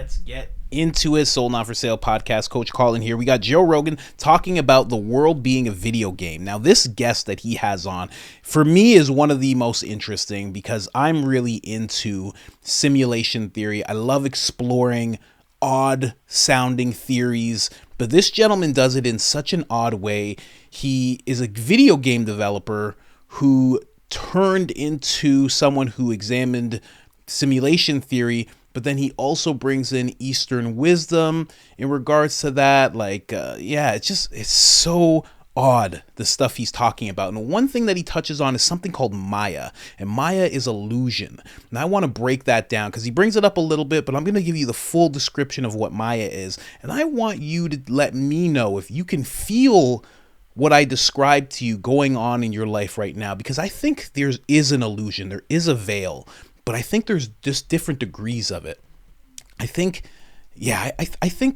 Let's get into it. Sold Not For Sale podcast. Coach Colin here. We got Joe Rogan talking about the world being a video game. Now, this guest that he has on, for me, is one of the most interesting because I'm really into simulation theory. I love exploring odd sounding theories, but this gentleman does it in such an odd way. He is a video game developer who turned into someone who examined simulation theory, but then he also brings in Eastern wisdom in regards to that. It's so odd, the stuff he's talking about. And one thing that he touches on is something called Maya, and Maya is illusion. And I want to break that down because he brings it up a little bit, but I'm going to give you the full description of what Maya is. And I want you to let me know if you can feel what I described to you going on in your life right now, because I think there is an illusion, there is a veil, but I think there's just different degrees of it. I think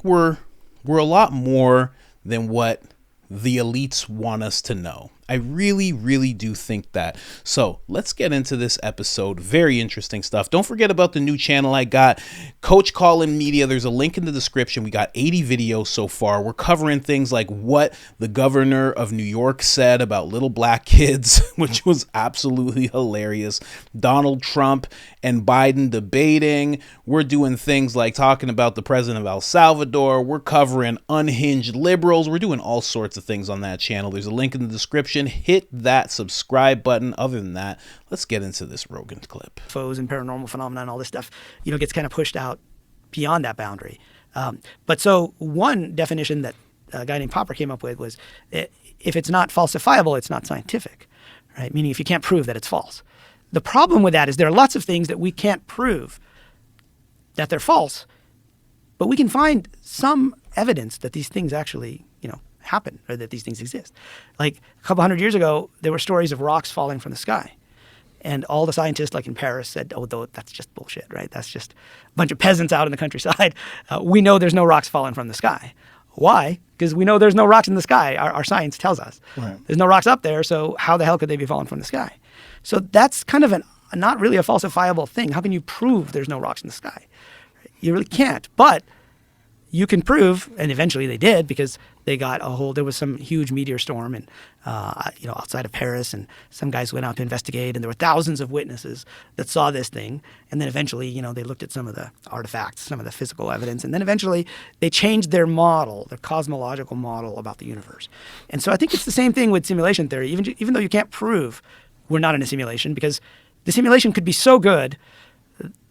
we're a lot more than what the elites want us to know. I really, really do think that. So let's get into this episode. Very interesting stuff. Don't forget about the new channel I got, Coach Colin Media. There's a link in the description. We got 80 videos so far. We're covering things like what the governor of New York said about little black kids, which was absolutely hilarious. Donald Trump and Biden debating. We're doing things like talking about the president of El Salvador. We're covering unhinged liberals. We're doing all sorts of things on that channel. There's a link in the description. Hit that subscribe button. Other than that, let's get into this Rogan clip. UFOs and paranormal phenomena and all this stuff, gets kind of pushed out beyond that boundary. But so one definition that a guy named Popper came up with was, if it's not falsifiable, it's not scientific, right? Meaning if you can't prove that it's false. The problem with that is there are lots of things that we can't prove that they're false, but we can find some evidence that these things actually, happen, or that these things exist. Like a couple hundred years ago, there were stories of rocks falling from the sky. And all the scientists, like in Paris, said, that's just bullshit, right? That's just a bunch of peasants out in the countryside. We know there's no rocks falling from the sky. Why? Because we know there's no rocks in the sky. Our science tells us. Right. There's no rocks up there, so how the hell could they be falling from the sky? So that's kind of not really a falsifiable thing. How can you prove there's no rocks in the sky? You really can't. But you can prove, and eventually they did, because they got there was some huge meteor storm and, outside of Paris, and some guys went out to investigate, and there were thousands of witnesses that saw this thing. And then eventually, they looked at some of the artifacts, some of the physical evidence, and then eventually they changed their model, their cosmological model about the universe. And so I think it's the same thing with simulation theory, even though you can't prove we're not in a simulation, because the simulation could be so good,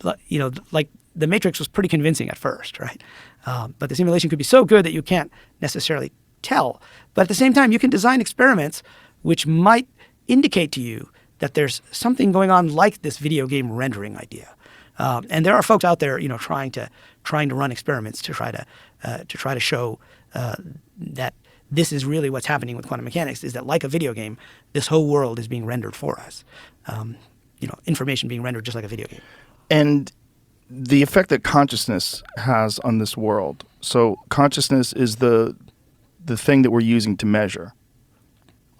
like the Matrix was pretty convincing at first, right? But the simulation could be so good that you can't necessarily tell. But at the same time, you can design experiments which might indicate to you that there's something going on like this video game rendering idea. And there are folks out there, trying to run experiments to try to show that this is really what's happening with quantum mechanics, is that like a video game, this whole world is being rendered for us. Information being rendered just like a video game. And the effect that consciousness has on this world. So consciousness is the thing that we're using to measure,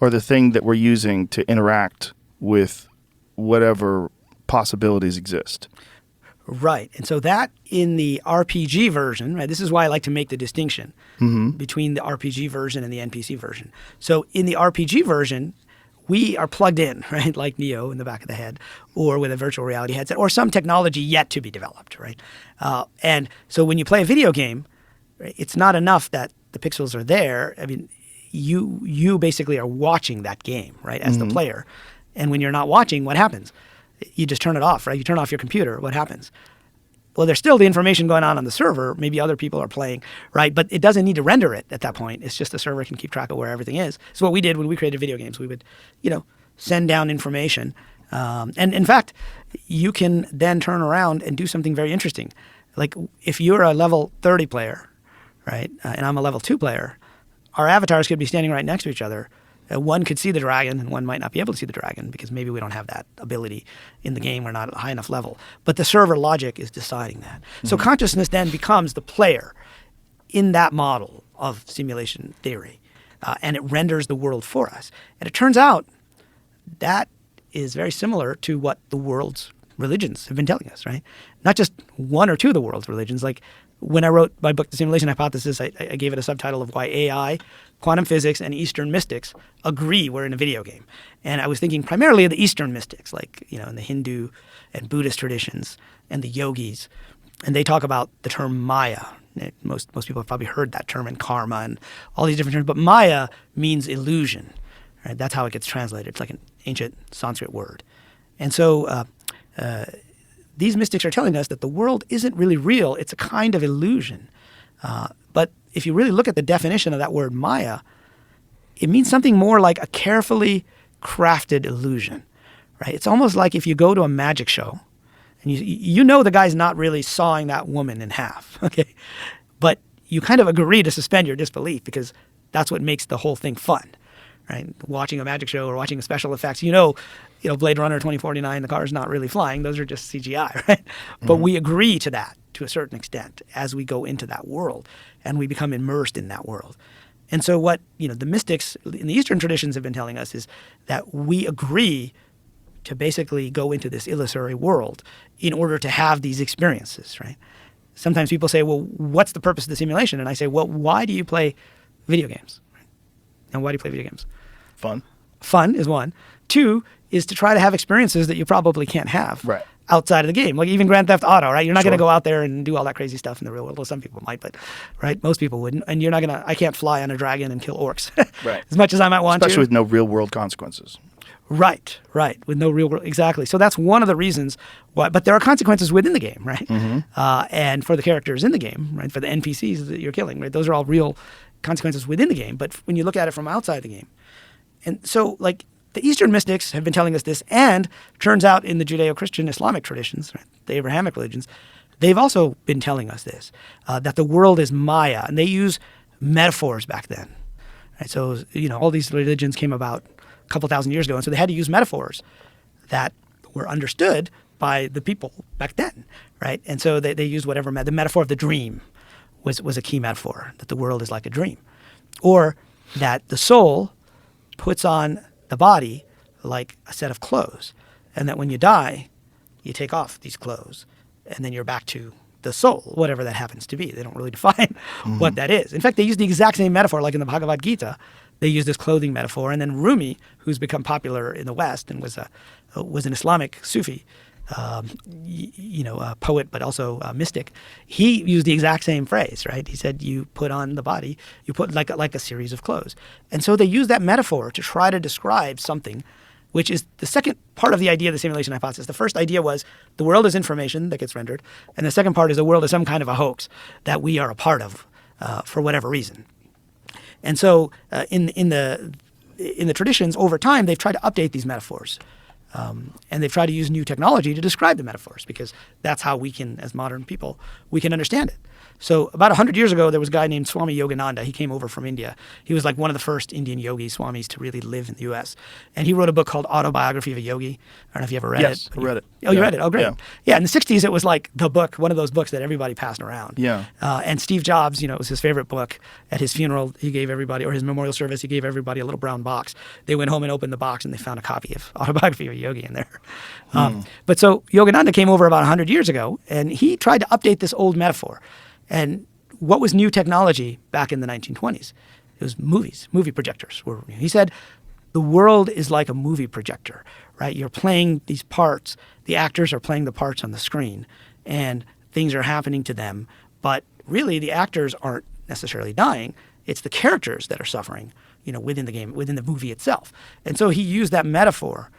or the thing that we're using to interact with whatever possibilities exist. Right. And so that in the RPG version, right, this is why I like to make the distinction between the RPG version and the NPC version. So in the RPG version, we are plugged in, right, like Neo in the back of the head, or with a virtual reality headset, or some technology yet to be developed, right? And so when you play a video game, right, it's not enough that the pixels are there. I mean, you basically are watching that game, right, as the player. And when you're not watching, what happens? You just turn it off, right? You turn off your computer. What happens? Well, there's still the information going on the server. Maybe other people are playing, right? But it doesn't need to render it at that point. It's just the server can keep track of where everything is. So what we did when we created video games, we would, send down information. And in fact, you can then turn around and do something very interesting. Like if you're a level 30 player, right, and I'm a level 2 player, our avatars could be standing right next to each other. One could see the dragon, and one might not be able to see the dragon because maybe we don't have that ability in the game. We're not at a high enough level. But the server logic is deciding that. So consciousness then becomes the player in that model of simulation theory, and it renders the world for us. And it turns out that is very similar to what the worlds religions have been telling us, right? Not just one or two of the world's religions. Like when I wrote my book, The Simulation Hypothesis, I gave it a subtitle of Why AI, Quantum Physics, and Eastern Mystics Agree We're in a Video Game. And I was thinking primarily of the Eastern mystics, like, in the Hindu and Buddhist traditions and the yogis. And they talk about the term Maya. Most people have probably heard that term, and karma and all these different terms. But Maya means illusion. Right? That's how it gets translated. It's like an ancient Sanskrit word. And so these mystics are telling us that the world isn't really real. It's a kind of illusion. But if you really look at the definition of that word Maya, it means something more like a carefully crafted illusion. Right? It's almost like if you go to a magic show, and you know the guy's not really sawing that woman in half, okay? But you kind of agree to suspend your disbelief because that's what makes the whole thing fun, right? Watching a magic show or watching special effects, Blade Runner 2049, the car's not really flying. Those are just CGI, right? But we agree to that to a certain extent as we go into that world and we become immersed in that world. And so what, the mystics in the Eastern traditions have been telling us is that we agree to basically go into this illusory world in order to have these experiences, right? Sometimes people say, well, what's the purpose of the simulation? And I say, well, why do you play video games? And why do you play video games? Fun. Fun is one. Two is to try to have experiences that you probably can't have outside of the game. Like even Grand Theft Auto, right? You're not going to go out there and do all that crazy stuff in the real world. Well, some people might, but right, most people wouldn't. And you're not going to, I can't fly on a dragon and kill orcs as much as I might want Especially with no real world consequences. Right. With no real world, exactly. So that's one of the reasons why, but there are consequences within the game, right? And for the characters in the game, right? For the NPCs that you're killing, right? Those are all real consequences within the game. But when you look at it from outside the game, and so like the Eastern mystics have been telling us this, and turns out in the Judeo-Christian Islamic traditions, right, the Abrahamic religions, they've also been telling us this, that the world is Maya, and they use metaphors back then. Right? So, all these religions came about a couple thousand years ago, and so they had to use metaphors that were understood by the people back then, right? And so they used whatever, the metaphor of the dream was a key metaphor, that the world is like a dream. Or that the soul puts on the body like a set of clothes, and that when you die, you take off these clothes, and then you're back to the soul, whatever that happens to be. They don't really define what that is. In fact, they use the exact same metaphor, like in the Bhagavad Gita. They use this clothing metaphor, and then Rumi, who's become popular in the West and was an Islamic Sufi, a poet, but also a mystic. He used the exact same phrase, right? He said, "You put on the body, you put like a series of clothes," and so they use that metaphor to try to describe something, which is the second part of the idea of the simulation hypothesis. The first idea was the world is information that gets rendered, and the second part is the world is some kind of a hoax that we are a part of for whatever reason. And so in the traditions, over time, they've tried to update these metaphors. And they've tried to use new technology to describe the metaphors because that's how we can, as modern people, we can understand it. So about 100 years ago, there was a guy named Swami Yogananda. He came over from India. He was like one of the first Indian yogi swamis to really live in the U.S. And he wrote a book called Autobiography of a Yogi. I don't know if you ever read it. Yes, I read it. Oh, you read it? Oh, great. Yeah, in the 60s, it was like the book, one of those books that everybody passed around. Yeah. And Steve Jobs, it was his favorite book. At his funeral, he gave everybody, or his memorial service, he gave everybody a little brown box. They went home and opened the box, and they found a copy of Autobiography of a Yogi in there. But so Yogananda came over about 100 years ago, and he tried to update this old metaphor. And what was new technology back in the 1920s? It was movies, movie projectors. He said, the world is like a movie projector, right? You're playing these parts. The actors are playing the parts on the screen, and things are happening to them. But really, the actors aren't necessarily dying. It's the characters that are suffering, within the game, within the movie itself. And so he used that metaphor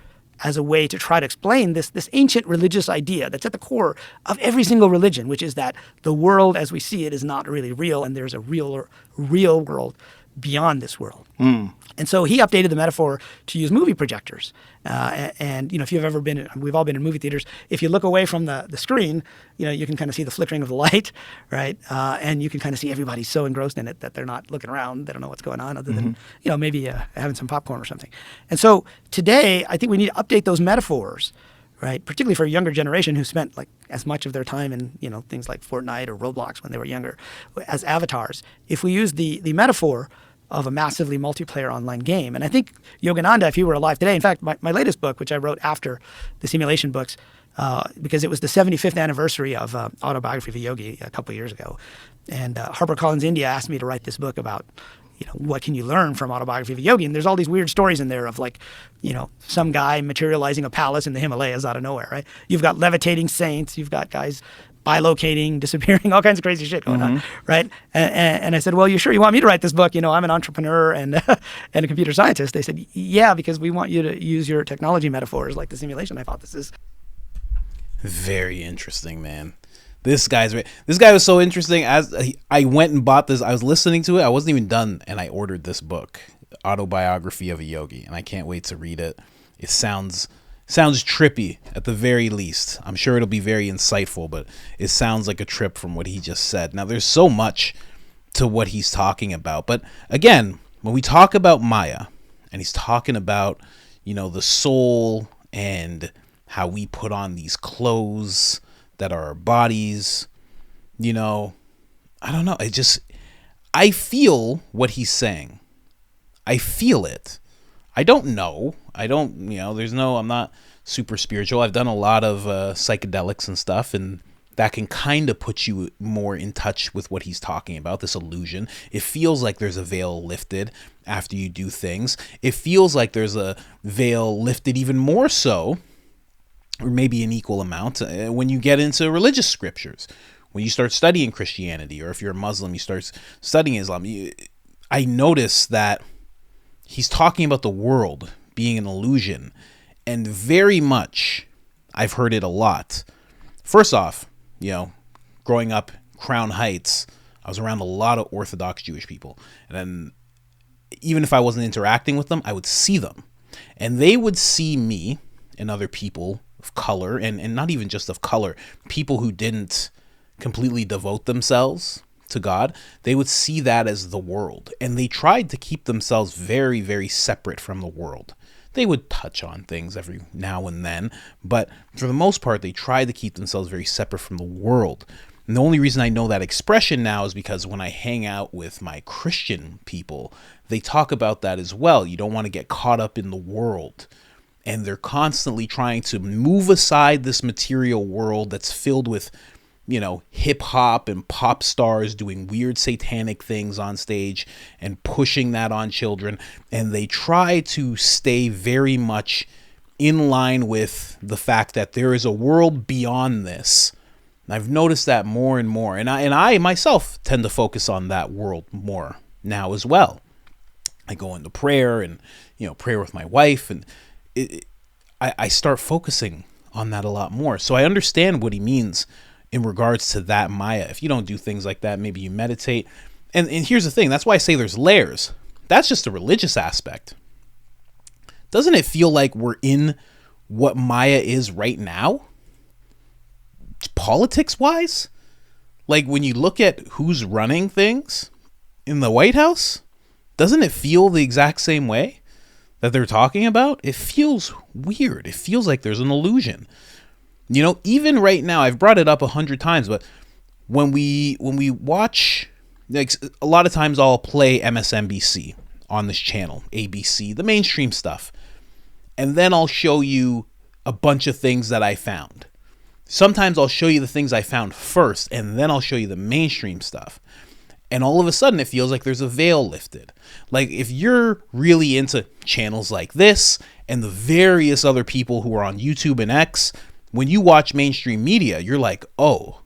as a way to try to explain this ancient religious idea that's at the core of every single religion, which is that the world as we see it is not really real, and there's a real world beyond this world. And so he updated the metaphor to use movie projectors. And if you've ever been, we've all been in movie theaters, if you look away from the screen, you can kind of see the flickering of the light, right? And you can kind of see everybody so engrossed in it that they're not looking around. They don't know what's going on other than, maybe having some popcorn or something. And so today, I think we need to update those metaphors, right? Particularly for a younger generation who spent like as much of their time in, things like Fortnite or Roblox when they were younger as avatars. If we use the metaphor of a massively multiplayer online game. And I think Yogananda, if he were alive today, in fact, my latest book, which I wrote after the simulation books, because it was the 75th anniversary of Autobiography of a Yogi a couple of years ago. And HarperCollins India asked me to write this book about, what can you learn from Autobiography of a Yogi? And there's all these weird stories in there of some guy materializing a palace in the Himalayas out of nowhere, right? You've got levitating saints, you've got guys bilocating, disappearing, all kinds of crazy shit going on, right? And I said, well, you sure you want me to write this book? I'm an entrepreneur and and a computer scientist. They said, yeah, because we want you to use your technology metaphors like the simulation hypothesis. Very interesting, man. This guy was so interesting. As I went and bought this, I was listening to it. I wasn't even done, and I ordered this book, Autobiography of a Yogi, and I can't wait to read it. It sounds trippy at the very least. I'm sure it'll be very insightful, but it sounds like a trip from what he just said. Now, there's so much to what he's talking about, but again, when we talk about Maya, and he's talking about the soul and how we put on these clothes that are our bodies, I don't know. I feel what he's saying. I feel it. I don't know. I'm not super spiritual. I've done a lot of psychedelics and stuff, and that can kind of put you more in touch with what he's talking about, this illusion. It feels like there's a veil lifted after you do things. It feels like there's a veil lifted even more so, or maybe an equal amount, when you get into religious scriptures, when you start studying Christianity, or if you're a Muslim, you start studying Islam. I notice that he's talking about the world being an illusion, and very much, I've heard it a lot. First off, growing up Crown Heights, I was around a lot of Orthodox Jewish people, and then even if I wasn't interacting with them, I would see them, and they would see me and other people of color, and not even just of color, people who didn't completely devote themselves to God. They would see that as the world, and they tried to keep themselves very, very separate from the world. They would touch on things every now and then, but for the most part, they tried to keep themselves very separate from the world. And the only reason I know that expression now is because when I hang out with my Christian people, they talk about that as well. You don't want to get caught up in the world. And they're constantly trying to move aside this material world that's filled with, hip hop and pop stars doing weird satanic things on stage and pushing that on children. And they try to stay very much in line with the fact that there is a world beyond this. And I've noticed that more and more. And I myself tend to focus on that world more now as well. I go into prayer and, prayer with my wife, and I start focusing on that a lot more. So I understand what he means in regards to that Maya. If you don't do things like that, maybe you meditate. And here's the thing. That's why I say there's layers. That's just the religious aspect. Doesn't it feel like we're in what Maya is right now? Politics-wise? Like when you look at who's running things in the White House, doesn't it feel the exact same way that they're talking about? It feels weird. It feels like there's an illusion. Even right now, I've brought it up 100 times, but when we watch, like, a lot of times I'll play MSNBC on this channel, ABC, the mainstream stuff, and then I'll show you a bunch of things that I found. Sometimes I'll show you the things I found first, and then I'll show you the mainstream stuff. And all of a sudden, it feels like there's a veil lifted. Like if you're really into channels like this and the various other people who are on YouTube and X, when you watch mainstream media, you're like, oh,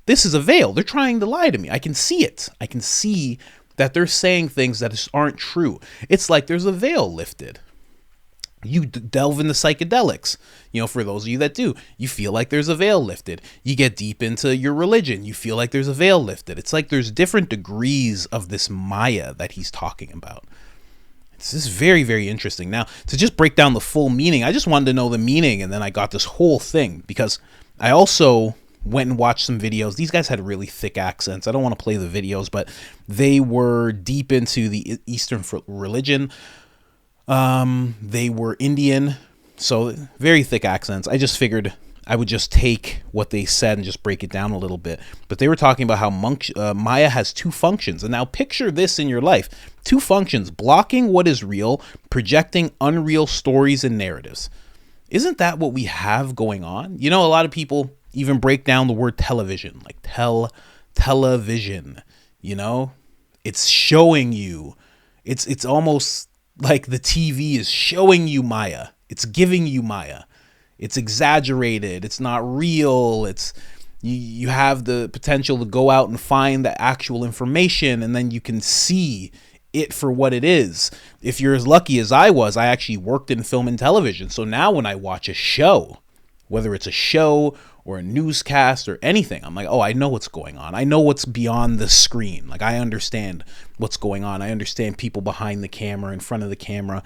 this is a veil. They're trying to lie to me. I can see it. I can see that they're saying things that aren't true. It's like there's a veil lifted. You delve into psychedelics, for those of you that do, you feel like there's a veil lifted. You get deep into your religion, you feel like there's a veil lifted. It's like there's different degrees of this Maya that he's talking about. This is very, very interesting. Now, to just break down the full meaning, I just wanted to know the meaning, and then I got this whole thing because I also went and watched some videos. These guys had really thick accents. I don't want to play the videos, but they were deep into the Eastern religion. They were Indian, so very thick accents. I just figured I would just take what they said and just break it down a little bit. But they were talking about how Maya has two functions. And now picture this in your life. Two functions: blocking what is real, projecting unreal stories and narratives. Isn't that what we have going on? You know, a lot of people even break down the word television, like television, you know? It's showing you. It's almost like the TV is showing you Maya. It's giving you Maya. It's exaggerated. It's not real. It's you have the potential to go out and find the actual information, and then you can see it for what it is. If you're as lucky as I was, I actually worked in film and television. So now when I watch a show, whether it's a show or a newscast or anything, I'm like, oh, I know what's going on. I know what's beyond the screen. Like, I understand what's going on. I understand people behind the camera, in front of the camera.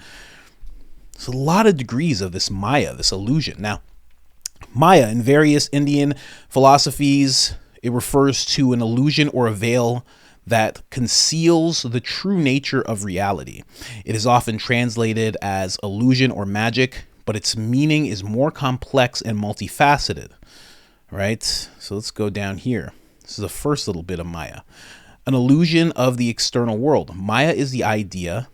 It's a lot of degrees of this Maya, this illusion. Now, Maya, in various Indian philosophies, it refers to an illusion or a veil that conceals the true nature of reality. It is often translated as illusion or magic, but its meaning is more complex and multifaceted, right? So let's go down here. This is the first little bit of Maya. An illusion of the external world. Maya is the idea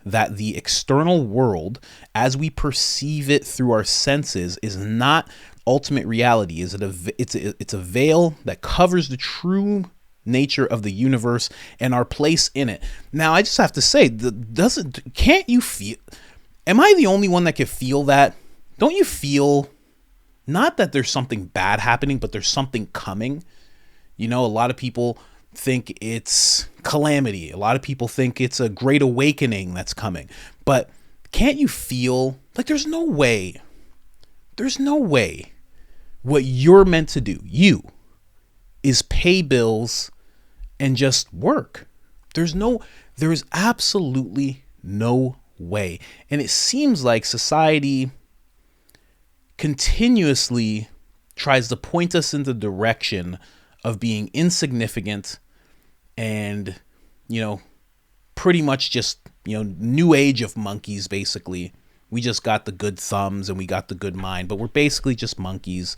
that the external world, as we perceive it through our senses, is not ultimate reality. It's a veil that covers the true nature of the universe and our place in it. Now, I just have to say, can't you feel? Am I the only one that can feel that? Don't you feel not that there's something bad happening, but there's something coming? You know, a lot of people think it's calamity. A lot of people think it's a great awakening that's coming. But can't you feel like there's no way what you're meant to do, you, is pay bills and just work? There is absolutely no way. And it seems like society continuously tries to point us in the direction of being insignificant and, you know, pretty much just, you know, new age of monkeys, basically. We just got the good thumbs and we got the good mind, but we're basically just monkeys.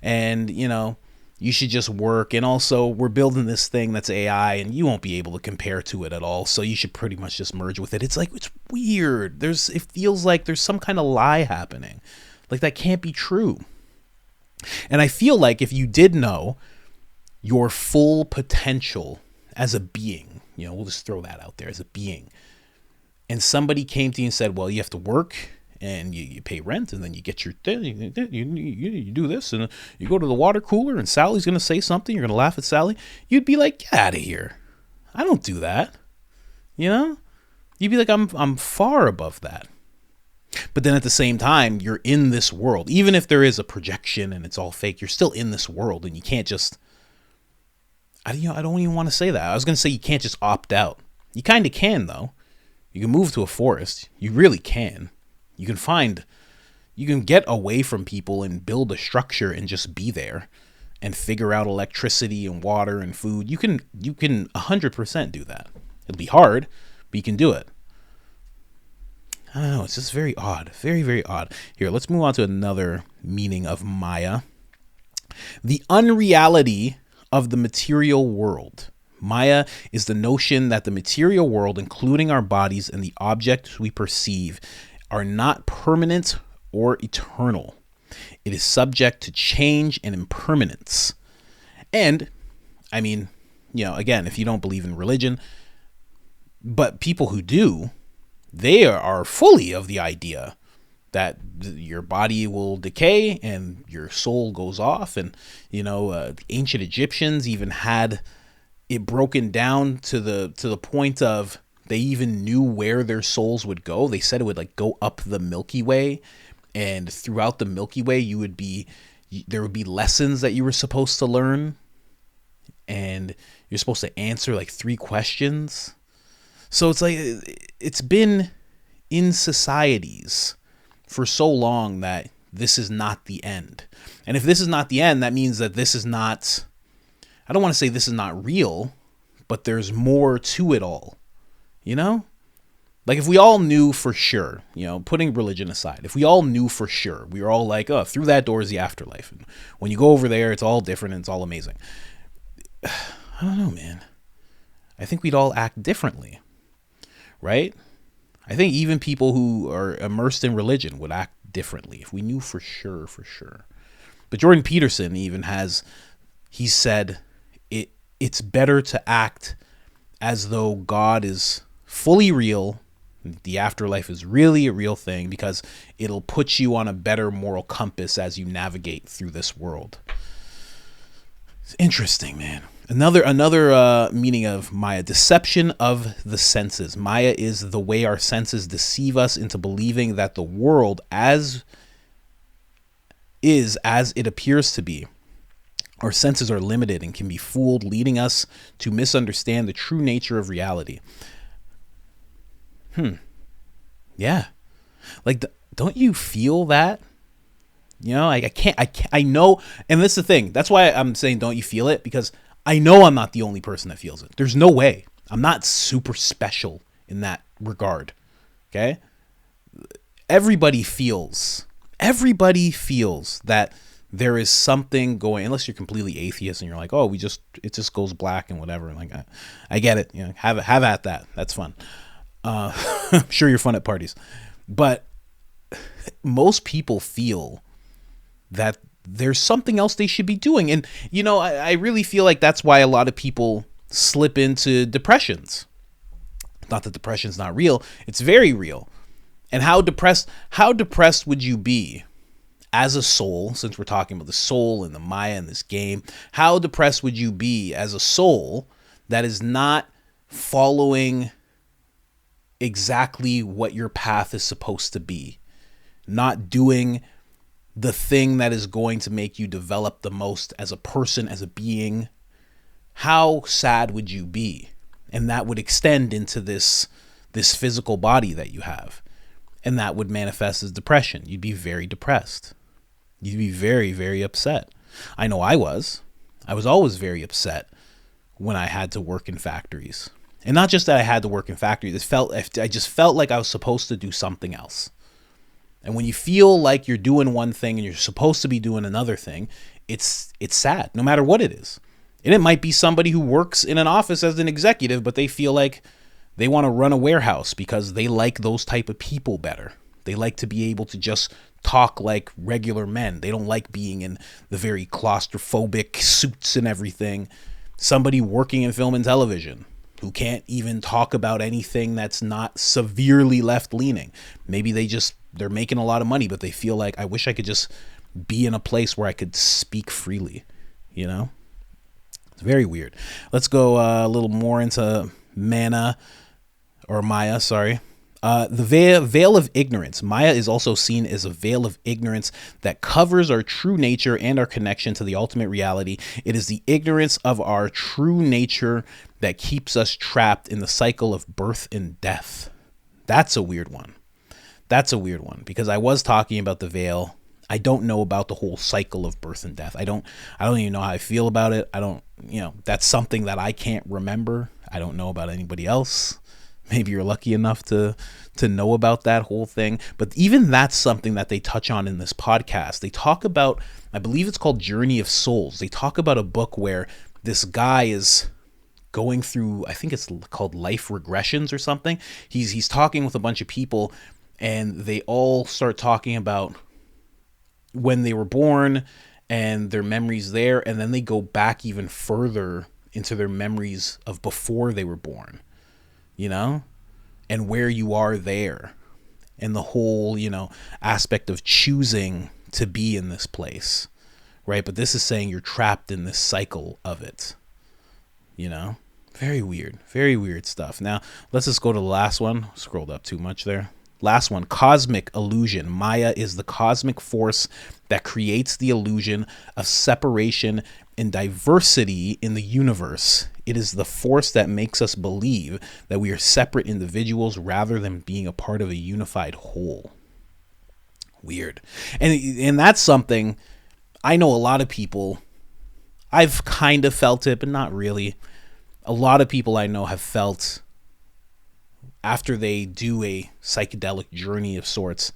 And, you know, you should just work. And also, we're building this thing that's AI and you won't be able to compare to it at all. So you should pretty much just merge with it. It's like, it's weird. It feels like there's some kind of lie happening. Like, that can't be true. And I feel like if you did know your full potential as a being, you know, we'll just throw that out there, as a being, and somebody came to you and said, well, you have to work and you pay rent and then you get your thing, you do this and you go to the water cooler and Sally's going to say something, you're going to laugh at Sally, you'd be like, get out of here. I don't do that. You know, you'd be like, I'm far above that. But then at the same time, you're in this world. Even if there is a projection and it's all fake, you're still in this world and you can't just, I don't even want to say that. I was going to say you can't just opt out. You kind of can, though. You can move to a forest. You really can. You can get away from people and build a structure and just be there and figure out electricity and water and food. You can 100% do that. It'll be hard, but you can do it. I don't know. It's just very odd. Very, very odd. Here, let's move on to another meaning of Maya. The unreality of the material world. Maya is the notion that the material world, including our bodies and the objects we perceive, are not permanent or eternal. It is subject to change and impermanence. And, I mean, you know, again, if you don't believe in religion, but people who do, they are fully of the idea that your body will decay and your soul goes off. And, you know, the ancient Egyptians even had it broken down to the point of they even knew where their souls would go. They said it would like go up the Milky Way, and throughout the Milky Way there would be lessons that you were supposed to learn, and you're supposed to answer like 3 questions. So it's like it's been in societies for so long that this is not the end. And if this is not the end, that means that this is not, I don't want to say this is not real, but there's more to it all, you know? Like if we all knew for sure, you know, putting religion aside, if we all knew for sure, we were all like, oh, through that door is the afterlife. And when you go over there, it's all different and it's all amazing. I don't know, man. I think we'd all act differently, right? I think even people who are immersed in religion would act differently if we knew for sure, for sure. But Jordan Peterson even he said it's better to act as though God is fully real. The afterlife is really a real thing because it'll put you on a better moral compass as you navigate through this world. It's interesting, man. Another meaning of Maya, deception of the senses. Maya is the way our senses deceive us into believing that the world as it appears to be. Our senses are limited and can be fooled, leading us to misunderstand the true nature of reality. Yeah. Like, don't you feel that? You know, I know. And this is the thing. That's why I'm saying, don't you feel it? Because I know I'm not the only person that feels it. There's no way. I'm not super special in that regard. Okay. Everybody feels that there is something going, unless you're completely atheist and you're like, oh, it just goes black and whatever. Like, I get it. You know, have at that. That's fun. I'm sure you're fun at parties, but most people feel that there's something else they should be doing. And, you know, I really feel like that's why a lot of people slip into depressions. Not that depression's not real. It's very real. And how depressed would you be as a soul, since we're talking about the soul and the Maya in this game, how depressed would you be as a soul that is not following exactly what your path is supposed to be, not doing the thing that is going to make you develop the most as a person, as a being? How sad would you be? And that would extend into this physical body that you have, and that would manifest as depression. You'd be very depressed. You'd be very, very upset. I know I was always very upset when I had to work in factories. And not just that I had to work in factories. I just felt like I was supposed to do something else. And when you feel like you're doing one thing and you're supposed to be doing another thing, it's sad, no matter what it is. And it might be somebody who works in an office as an executive, but they feel like they want to run a warehouse because they like those type of people better. They like to be able to just talk like regular men. They don't like being in the very claustrophobic suits and everything. Somebody working in film and television who can't even talk about anything that's not severely left-leaning. Maybe they're making a lot of money, but they feel like, I wish I could just be in a place where I could speak freely, you know? It's very weird. Let's go a little more into Maya, the veil of ignorance. Maya is also seen as a veil of ignorance that covers our true nature and our connection to the ultimate reality. It is the ignorance of our true nature that keeps us trapped in the cycle of birth and death. That's a weird one. Because I was talking about the veil. I don't know about the whole cycle of birth and death. I don't even know how I feel about it. That's something that I can't remember. I don't know about anybody else. Maybe you're lucky enough to know about that whole thing. But even that's something that they touch on in this podcast. They talk about, I believe it's called Journey of Souls. They talk about a book where this guy is going through, I think it's called life regressions or something. He's talking with a bunch of people, and they all start talking about when they were born and their memories there. And then they go back even further into their memories of before they were born, you know, and where you are there, and the whole, aspect of choosing to be in this place, right? But this is saying you're trapped in this cycle of it, very weird stuff. Now let's just go to the last one. Scrolled up too much there. Last one, cosmic illusion. Maya is the cosmic force that creates the illusion of separation and diversity in the universe. It is the force that makes us believe that we are separate individuals rather than being a part of a unified whole. Weird. And that's something I know a lot of people, I've kind of felt it, but not really. A lot of people I know have felt after they do a psychedelic journey of sorts,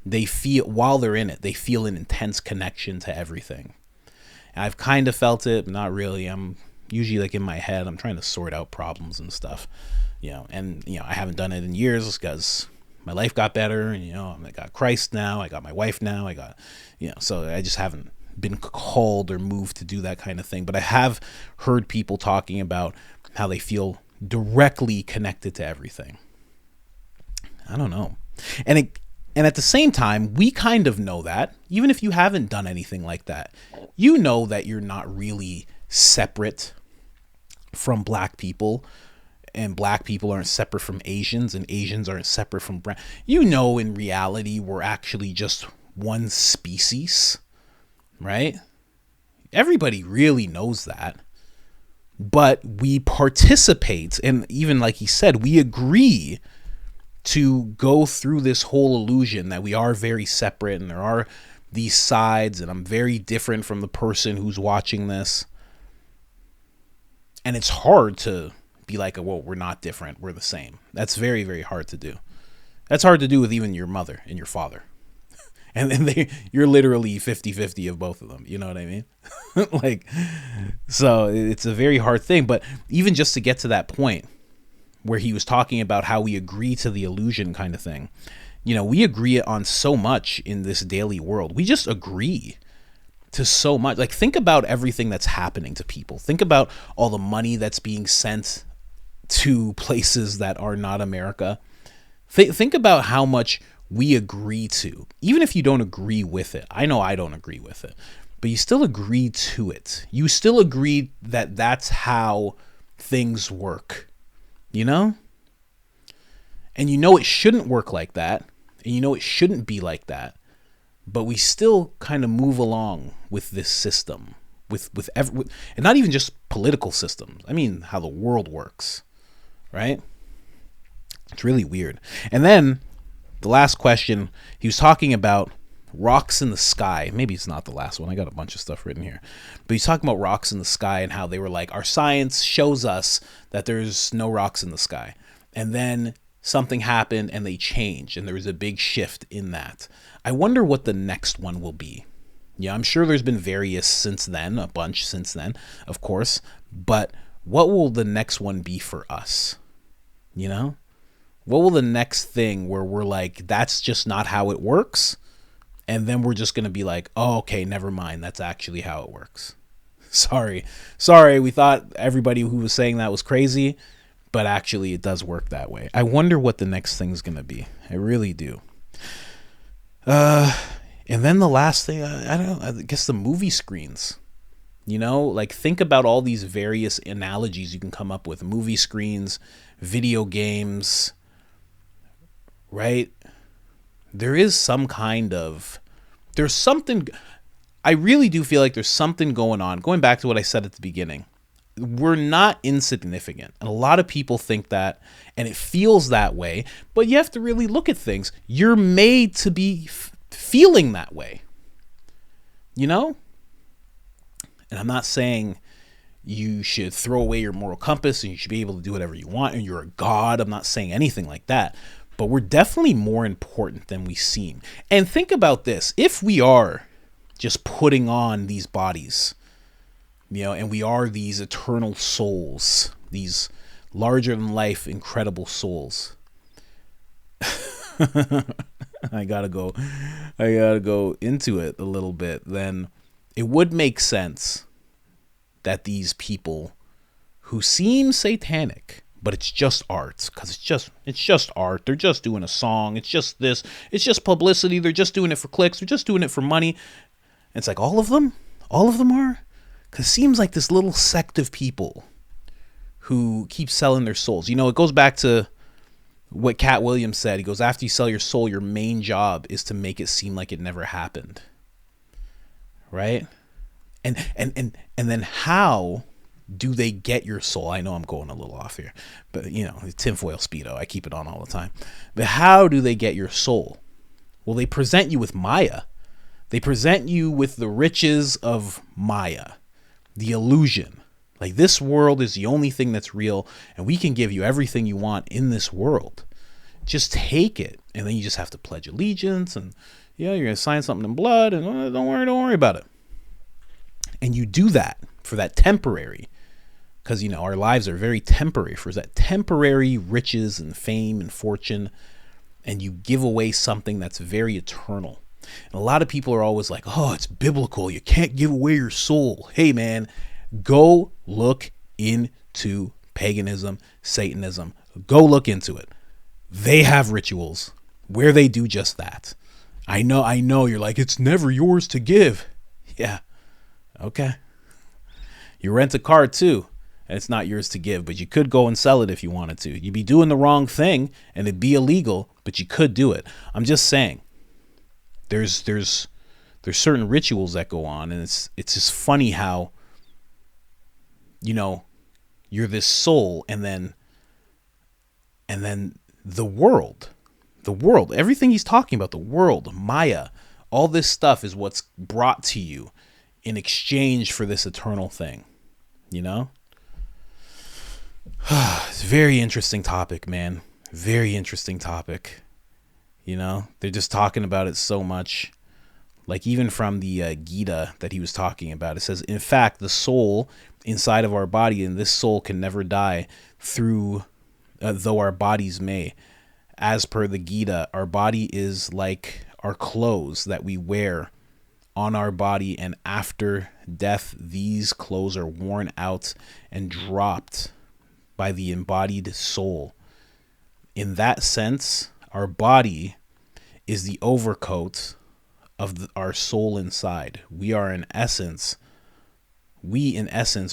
they feel, while they're in it, they feel an intense connection to everything. And I've kind of felt it, but not really. I'm usually like in my head, I'm trying to sort out problems and stuff, and I haven't done it in years because my life got better, and I got Christ now, I got my wife now, I got, so I just haven't been called or moved to do that kind of thing. But I have heard people talking about how they feel directly connected to everything. I don't know. And at the same time, we kind of know that, even if you haven't done anything like that, that you're not really separate from black people, and black people aren't separate from Asians, and Asians aren't separate from brown. In reality, we're actually just one species, right? Everybody really knows that. But we participate, and even like he said, we agree to go through this whole illusion that we are very separate and there are these sides, and I'm very different from the person who's watching this. And it's hard to be like, well, we're not different, we're the same. That's very, very hard to do. That's hard to do with even your mother and your father. And then you're literally 50-50 of both of them. You know what I mean? So it's a very hard thing. But even just to get to that point where he was talking about how we agree to the illusion kind of thing, we agree on so much in this daily world. We just agree to so much. Like, think about everything that's happening to people. Think about all the money that's being sent to places that are not America. Think about how much we agree to, even if you don't agree with it. I know I don't agree with it, but you still agree to it. You still agree that that's how things work, And it shouldn't work like that, and it shouldn't be like that, but we still kind of move along with this system, and not even just political systems. I mean, how the world works, right? It's really weird. And then the last question, he was talking about rocks in the sky. Maybe it's not the last one. I got a bunch of stuff written here. But he's talking about rocks in the sky and how they were like, our science shows us that there's no rocks in the sky. And then something happened and they changed, and there was a big shift in that. I wonder what the next one will be. Yeah, I'm sure there's been various since then, a bunch since then, of course. But what will the next one be for us? What will the next thing where we're like, that's just not how it works? And then we're just going to be like, oh, okay, never mind. That's actually how it works. Sorry. We thought everybody who was saying that was crazy, but actually it does work that way. I wonder what the next thing's going to be. I really do. And then the last thing, I guess the movie screens. Think about all these various analogies you can come up with. Movie screens, video games, right? There's something, I really do feel like there's something going on. Going back to what I said at the beginning, we're not insignificant. And a lot of people think that, and it feels that way, but you have to really look at things. You're made to be feeling that way, And I'm not saying you should throw away your moral compass and you should be able to do whatever you want and you're a god. I'm not saying anything like that. But we're definitely more important than we seem. And think about this. If we are just putting on these bodies, and we are these eternal souls, these larger than life, incredible souls. I gotta go into it a little bit. Then it would make sense that these people who seem satanic, but it's just art, because it's just art. They're just doing a song. It's just this. It's just publicity. They're just doing it for clicks. They're just doing it for money. And it's like all of them are, because it seems like this little sect of people who keep selling their souls. It goes back to what Cat Williams said. He goes, after you sell your soul, your main job is to make it seem like it never happened, right? And then how do they get your soul? I know I'm going a little off here, but tinfoil Speedo, I keep it on all the time. But how do they get your soul? Well, they present you with Maya. They present you with the riches of Maya, the illusion. Like, this world is the only thing that's real, and we can give you everything you want in this world. just take it. And then you just have to pledge allegiance, and you're going to sign something in blood, and don't worry about it. And you do that for that temporary, because, our lives are very temporary, for that temporary riches and fame and fortune. And you give away something that's very eternal. And a lot of people are always like, oh, it's biblical. You can't give away your soul. Hey, man, go look into paganism, Satanism. Go look into it. They have rituals where they do just that. I know you're like, it's never yours to give. Yeah. Okay. You rent a car too, and it's not yours to give, but you could go and sell it if you wanted to. You'd be doing the wrong thing and it'd be illegal, but you could do it. I'm just saying, there's certain rituals that go on, and it's just funny how, you're this soul, and then the world, everything he's talking about, the world, Maya, all this stuff is what's brought to you in exchange for this eternal thing, It's a very interesting topic, man. Very interesting topic. They're just talking about it so much. Like even from the Gita that he was talking about, it says, in fact, the soul inside of our body, and this soul can never die through, though our bodies may. As per the Gita, our body is like our clothes that we wear on our body, and after death, these clothes are worn out and dropped by the embodied soul. In that sense, our body is the overcoat of our soul inside. We in essence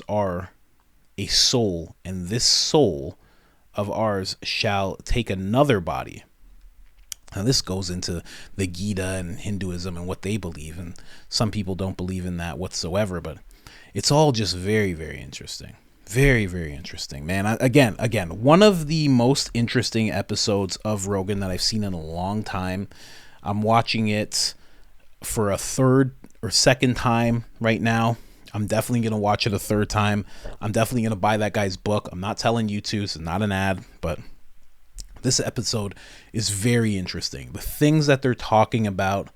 are a soul, and this soul of ours shall take another body. Now this goes into the Gita and Hinduism and what they believe, and some people don't believe in that whatsoever, but it's all just very, very interesting. Very, very interesting, man. Again, one of the most interesting episodes of Rogan that I've seen in a long time. I'm watching it for a third or second time right now. I'm definitely going to watch it a third time. I'm definitely going to buy that guy's book. I'm not telling you to, so not an ad, but this episode is very interesting. The things that they're talking about,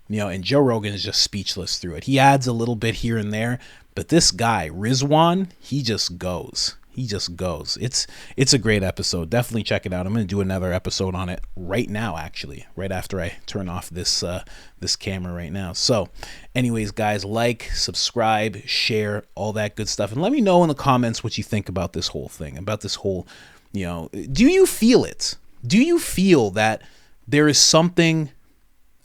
and Joe Rogan is just speechless through it. He adds a little bit here and there, but this guy, Rizwan, he just goes. It's a great episode. Definitely check it out. I'm going to do another episode on it right now, actually, right after I turn off this camera right now. So anyways, guys, like, subscribe, share, all that good stuff. And let me know in the comments what you think about this whole thing, about this whole, do you feel it? Do you feel that there is something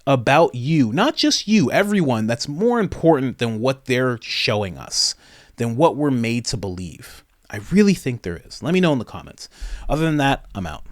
about you, not just you, everyone, that's more important than what they're showing us, than what we're made to believe? I really think there is. Let me know in the comments. Other than that, I'm out.